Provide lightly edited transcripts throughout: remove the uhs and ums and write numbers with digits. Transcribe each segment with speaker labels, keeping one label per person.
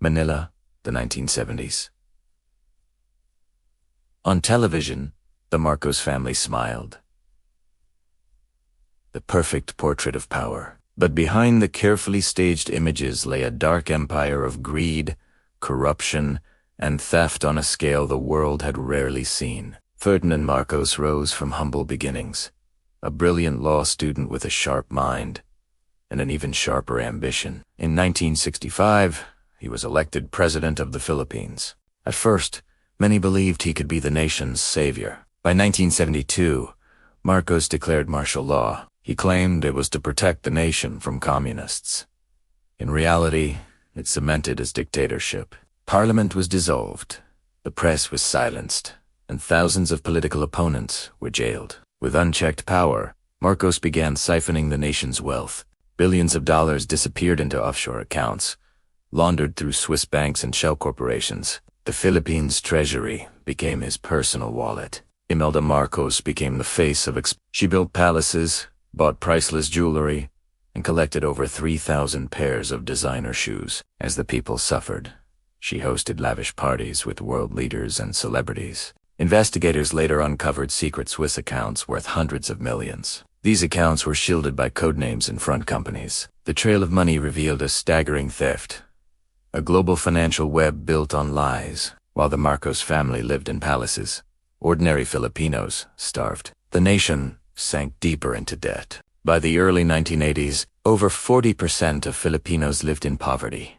Speaker 1: Manila, the 1970s. On television, the Marcos family smiled. The perfect portrait of power. But behind the carefully staged images lay a dark empire of greed, corruption, and theft on a scale the world had rarely seen. Ferdinand Marcos rose from humble beginnings, a brilliant law student with a sharp mind and an even sharper ambition. In 1965, he was elected president of the Philippines. At first, many believed he could be the nation's savior. By 1972, Marcos declared martial law. He claimed it was to protect the nation from communists. In reality, it cemented his dictatorship. Parliament was dissolved, the press was silenced, and thousands of political opponents were jailed. With unchecked power, Marcos began siphoning the nation's wealth. Billions of dollars disappeared into offshore accounts, laundered through Swiss banks and shell corporations. The Philippines' treasury became his personal wallet. Imelda Marcos became the face of She built palaces, bought priceless jewelry, and collected over 3,000 pairs of designer shoes. As the people suffered, she hosted lavish parties with world leaders and celebrities. Investigators later uncovered secret Swiss accounts worth hundreds of millions. These accounts were shielded by codenames and front companies. The trail of money revealed a staggering theft, a global financial web built on lies. While the Marcos family lived in palaces, ordinary Filipinos starved. The nation sank deeper into debt. By the early 1980s, over 40% of Filipinos lived in poverty.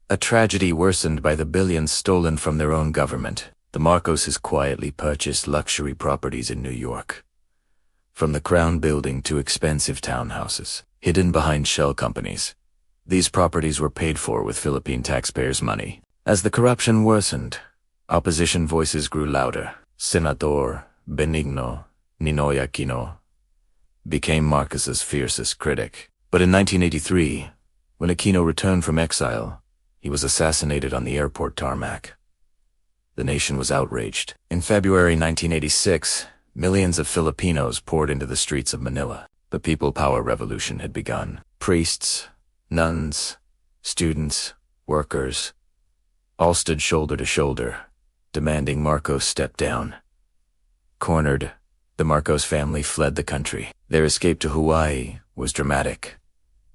Speaker 1: A tragedy worsened by the billions stolen from their own government. The Marcoses quietly purchased luxury properties in New York. From the Crown Building to expensive townhouses, hidden behind shell companies. These properties were paid for with Philippine taxpayers' money. As the corruption worsened, opposition voices grew louder. Senator Benigno Ninoy Aquino became Marcos's fiercest critic. But in 1983, when Aquino returned from exile, he was assassinated on the airport tarmac. The nation was outraged. In February 1986, millions of Filipinos poured into the streets of Manila. The People Power Revolution had begun. Priests, nuns, students, workers, all stood shoulder to shoulder, demanding Marcos step down. Cornered, the Marcos family fled the country. Their escape to Hawaii was dramatic.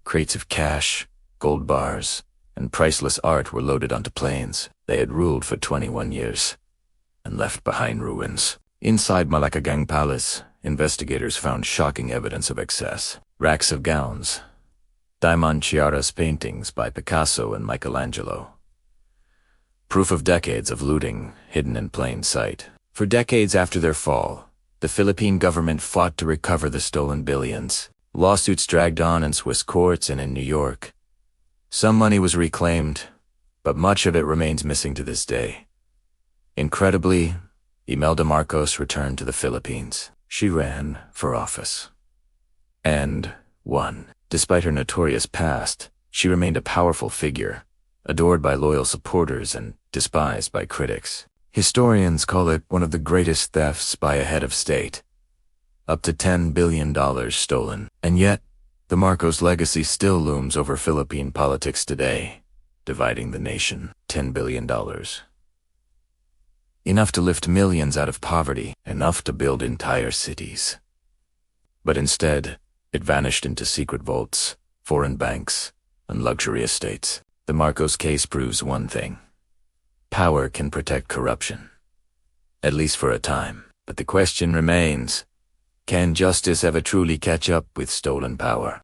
Speaker 1: Crates of cash, gold bars, and priceless art were loaded onto planes. They had ruled for 21 years and left behind ruins. Inside Malacagang Palace, investigators found shocking evidence of excess. Racks of gowns, Diamond Chiara's paintings by Picasso and Michelangelo. Proof of decades of looting hidden in plain sight. For decades after their fall, the Philippine government fought to recover the stolen billions. Lawsuits dragged on in Swiss courts and in New York. Some money was reclaimed, but much of it remains missing to this day. Incredibly, Imelda Marcos returned to the Philippines. She ran for office and won. Despite her notorious past, she remained a powerful figure, adored by loyal supporters and despised by critics. Historians call it one of the greatest thefts by a head of state. Up to $10 billion stolen. And yet, the Marcos legacy still looms over Philippine politics today, dividing the nation. $10 billion. Enough to lift millions out of poverty, enough to build entire cities. But instead, it vanished into secret vaults, foreign banks, and luxury estates. The Marcos case proves one thing. Power can protect corruption, at least for a time. But the question remains, can justice ever truly catch up with stolen power?